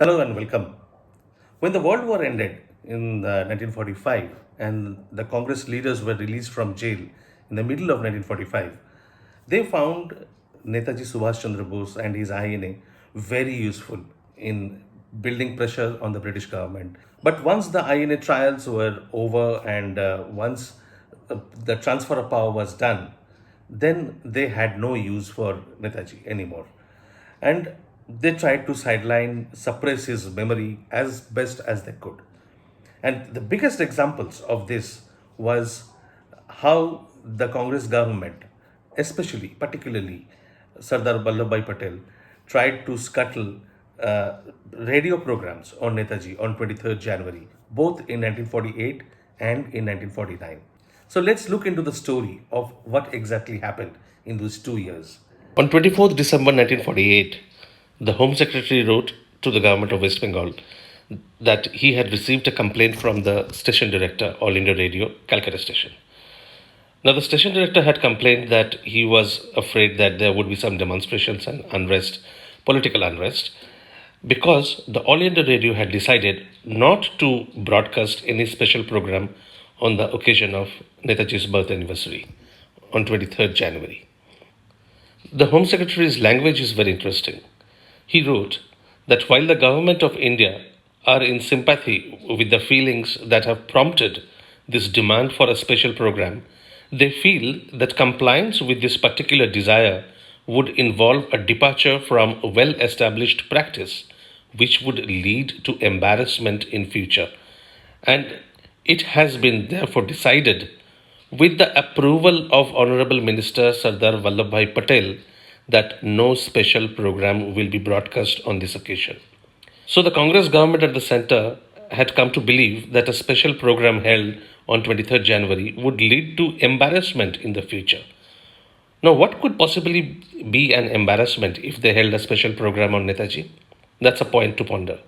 Hello and welcome. When the World War ended in 1945 and the Congress leaders were released from jail in the middle of 1945, they found Netaji Subhas Chandra Bose and his INA very useful in building pressure on the British government. But once the INA trials were over and once the transfer of power was done, then they had no use for Netaji anymore. And they tried to sideline, suppress his memory as best as they could. And the biggest examples of this was how the Congress government, particularly Sardar Patel, tried to scuttle radio programs on Netaji on 23rd January, both in 1948 and in 1949. So let's look into the story of what exactly happened in those 2 years. On 24th December 1948, the Home Secretary wrote to the government of West Bengal that he had received a complaint from the station director, All India Radio, Calcutta station. Now, the station director had complained that he was afraid that there would be some demonstrations and unrest, political unrest, because the All India Radio had decided not to broadcast any special program on the occasion of Netaji's birth anniversary on 23rd January. The Home Secretary's language is very interesting. He wrote that while the government of India are in sympathy with the feelings that have prompted this demand for a special program, they feel that compliance with this particular desire would involve a departure from a well established practice which would lead to embarrassment in future. And it has been therefore decided, with the approval of Honorable Minister Sardar Vallabhbhai Patel, that no special program will be broadcast on this occasion. So the Congress government at the center had come to believe that a special program held on 23rd January would lead to embarrassment in the future. Now, what could possibly be an embarrassment if they held a special program on Netaji? That's a point to ponder.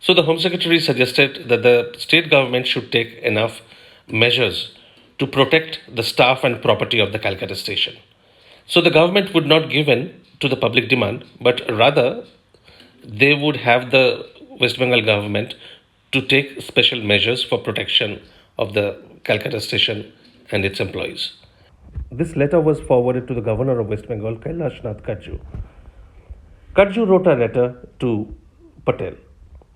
So the Home Secretary suggested that the state government should take enough measures to protect the staff and property of the Calcutta station. So the government would not give in to the public demand, but rather they would have the West Bengal government to take special measures for protection of the Calcutta station and its employees. This letter was forwarded to the governor of West Bengal, Kailash Nath Kadju. Kadju wrote a letter to Patel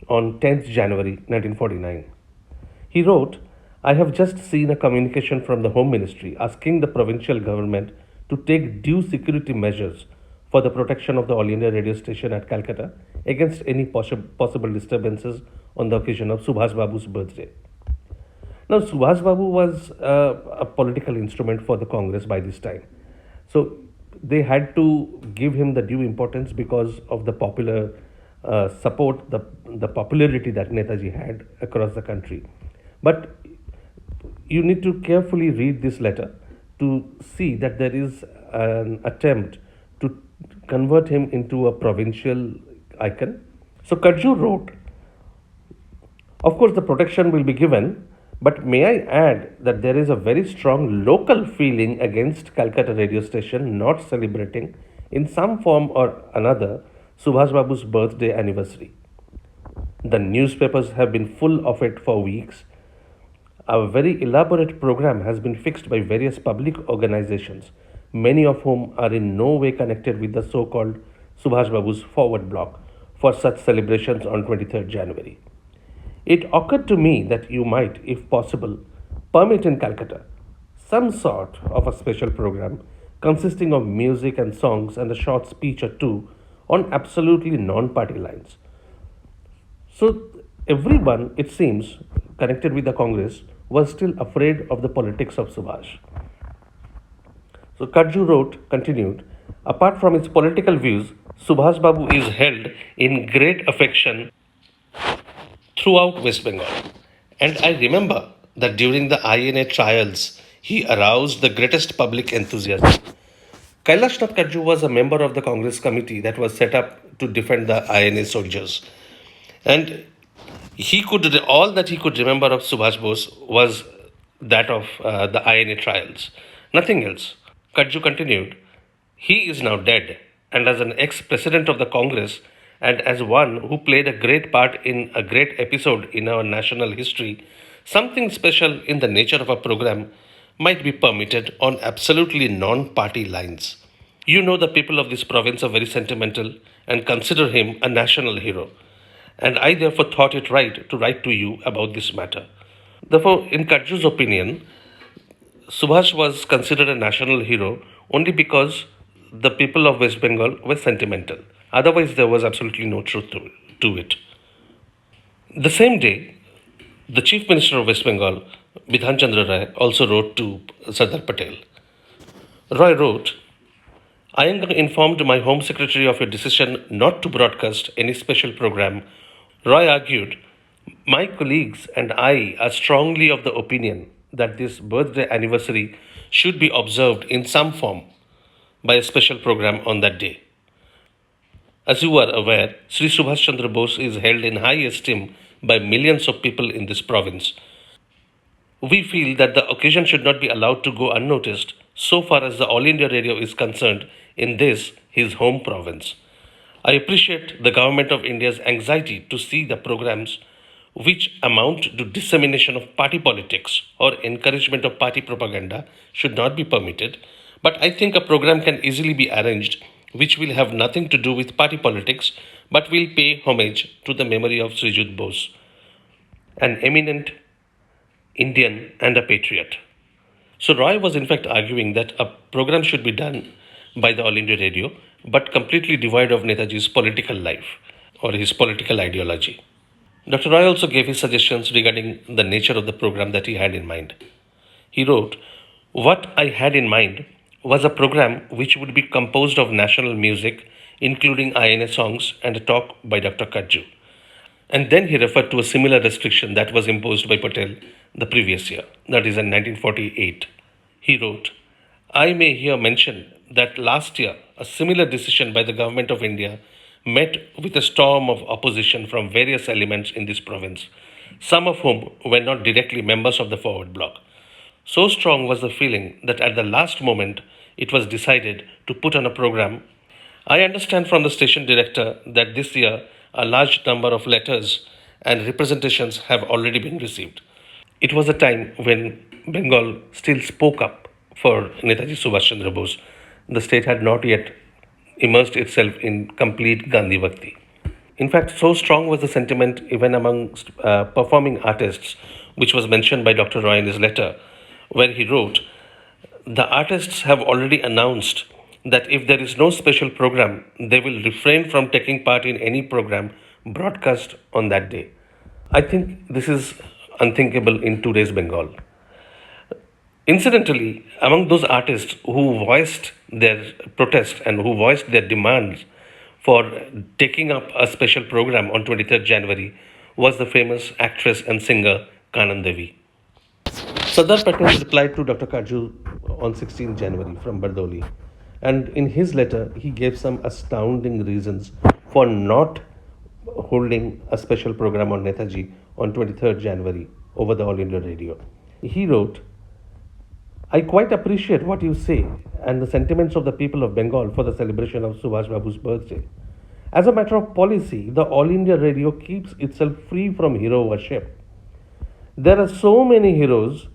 on 10th January 1949. He wrote, I have just seen a communication from the Home Ministry asking the provincial government to take due security measures for the protection of the All India radio station at Calcutta against any possible disturbances on the occasion of Subhas Babu's birthday. Now, Subhas Babu was a political instrument for the Congress by this time. So they had to give him the due importance because of the popular support, the popularity that Netaji had across the country. But you need to carefully read this letter to see that there is an attempt to convert him into a provincial icon. So Kadju wrote, of course, the protection will be given, but may I add that there is a very strong local feeling against Calcutta radio station not celebrating in some form or another Subhas Babu's birthday anniversary. The newspapers have been full of it for weeks. A very elaborate program has been fixed by various public organizations, many of whom are in no way connected with the so-called Subhas Babu's forward bloc for such celebrations on 23rd January. It occurred to me that you might, if possible, permit in Calcutta some sort of a special program consisting of music and songs and a short speech or two on absolutely non-party lines. So everyone, it seems, connected with the Congress was still afraid of the politics of Subhash. So Kadju continued, apart from its political views, Subhas Babu is held in great affection throughout West Bengal. And I remember that during the INA trials, he aroused the greatest public enthusiasm. Kailash Nath Kadju was a member of the Congress committee that was set up to defend the INA soldiers. And all that he could remember of Subhash Bose was that of the INA trials, nothing else. Kadju continued, he is now dead, and as an ex-president of the Congress, and as one who played a great part in a great episode in our national history, something special in the nature of a program might be permitted on absolutely non party lines. You know, the people of this province are very sentimental and consider him a national hero, and I therefore thought it right to write to you about this matter. Therefore, in Kajju's opinion, Subhash was considered a national hero only because the people of West Bengal were sentimental. Otherwise, there was absolutely no truth to it. The same day, the Chief Minister of West Bengal, Bidhan Chandra Rai, also wrote to Sardar Patel. Roy wrote, I am informed my Home Secretary of your decision not to broadcast any special program. Roy argued, my colleagues and I are strongly of the opinion that this birthday anniversary should be observed in some form by a special program on that day. As you are aware, Sri Subhas Chandra Bose is held in high esteem by millions of people in this province. We feel that the occasion should not be allowed to go unnoticed so far as the All India Radio is concerned in this, his home province. I appreciate the Government of India's anxiety to see the programs which amount to dissemination of party politics or encouragement of party propaganda should not be permitted, but I think a program can easily be arranged which will have nothing to do with party politics but will pay homage to the memory of Srijut Bose, an eminent Indian and a patriot. So Roy was in fact arguing that a program should be done by the All India Radio, but completely devoid of Netaji's political life or his political ideology. Dr. Roy also gave his suggestions regarding the nature of the program that he had in mind. He wrote, what I had in mind was a program which would be composed of national music, including INA songs and a talk by Dr. Kajju. And then he referred to a similar restriction that was imposed by Patel the previous year, that is in 1948. He wrote, I may here mention that last year a similar decision by the Government of India met with a storm of opposition from various elements in this province, some of whom were not directly members of the forward bloc. So strong was the feeling that at the last moment it was decided to put on a program. I understand from the station director that this year a large number of letters and representations have already been received. It was a time when Bengal still spoke up for Netaji Subhas Chandra Bose. The state had not yet immersed itself in complete Gandhi Bhakti. In fact, so strong was the sentiment even amongst performing artists, which was mentioned by Dr. Roy in his letter, where he wrote, the artists have already announced that if there is no special program, they will refrain from taking part in any program broadcast on that day. I think this is unthinkable in today's Bengal. Incidentally, among those artists who voiced their protest and who voiced their demands for taking up a special program on 23rd January was the famous actress and singer Kanan Devi. Sardar Patel replied to Dr. Kajju on 16th January from Bardoli, and in his letter he gave some astounding reasons for not holding a special program on Netaji on 23rd January over the All India Radio. He wrote, I quite appreciate what you say and the sentiments of the people of Bengal for the celebration of Subhash Babu's birthday. As a matter of policy, the All India Radio keeps itself free from hero worship. There are so many heroes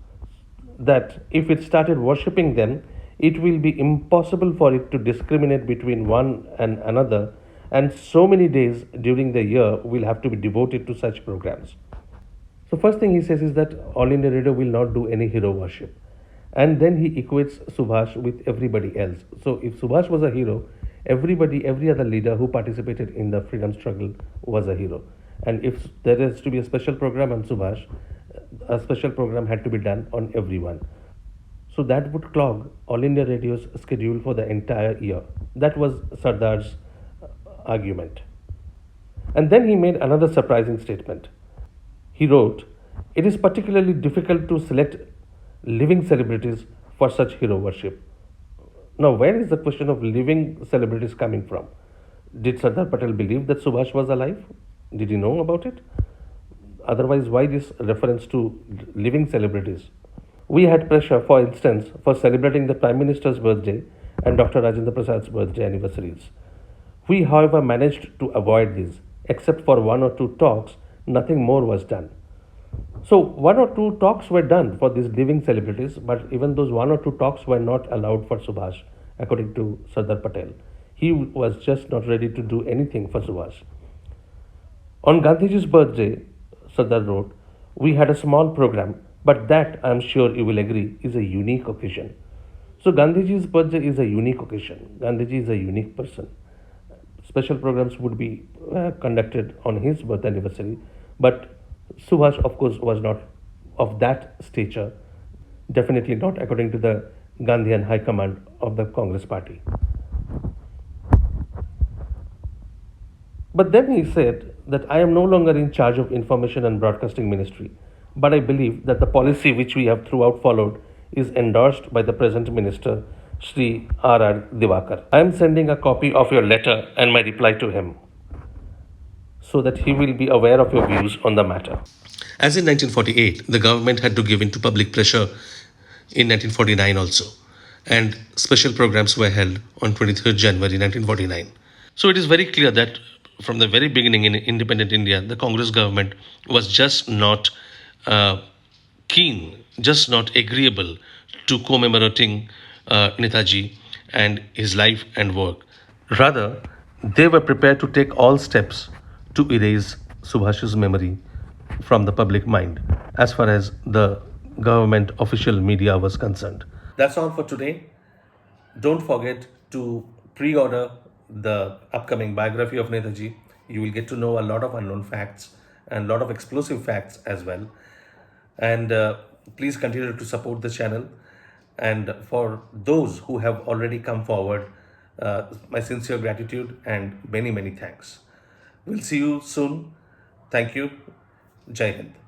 that if it started worshipping them, it will be impossible for it to discriminate between one and another, and so many days during the year will have to be devoted to such programs. So first thing he says is that All India Radio will not do any hero worship. And then he equates Subhash with everybody else. So if Subhash was a hero, every other leader who participated in the freedom struggle was a hero. And if there is to be a special program on Subhash, a special program had to be done on everyone. So that would clog All India Radio's schedule for the entire year. That was Sardar's argument. And then he made another surprising statement. He wrote, it is particularly difficult to select living celebrities for such hero worship. Now, where is the question of living celebrities coming from? Did Sardar Patel believe that Subhash was alive? Did he know about it? Otherwise, why this reference to living celebrities? We had pressure, for instance, for celebrating the Prime Minister's birthday and Dr. Rajendra Prasad's birthday anniversaries. We, however, managed to avoid these. Except for one or two talks, nothing more was done. So, one or two talks were done for these living celebrities, but even those one or two talks were not allowed for Subhash, according to Sardar Patel. He was just not ready to do anything for Subhash. On Gandhiji's birthday, Sardar wrote, we had a small program, but that, I am sure you will agree, is a unique occasion. So Gandhiji's birthday is a unique occasion. Gandhiji is a unique person. Special programs would be conducted on his birth anniversary, but Subhash, of course, was not of that stature, definitely not according to the Gandhian High Command of the Congress Party. But then he said that I am no longer in charge of information and broadcasting ministry, but I believe that the policy which we have throughout followed is endorsed by the present minister, Sri R.R. Divakar. I am sending a copy of your letter and my reply to him so that he will be aware of your views on the matter. As in 1948, the government had to give in to public pressure in 1949 also, and special programs were held on 23rd January 1949. So it is very clear that from the very beginning in independent India, the Congress government was just not uh, keen, just not agreeable to commemorating Netaji and his life and work. Rather, they were prepared to take all steps to erase Subhash's memory from the public mind as far as the government official media was concerned. That's all for today. Don't forget to pre order the upcoming biography of Netaji. You will get to know a lot of unknown facts and a lot of explosive facts as well. And please continue to support the channel. And for those who have already come forward, my sincere gratitude and many, many thanks. We'll see you soon. Thank you. Jai Hind.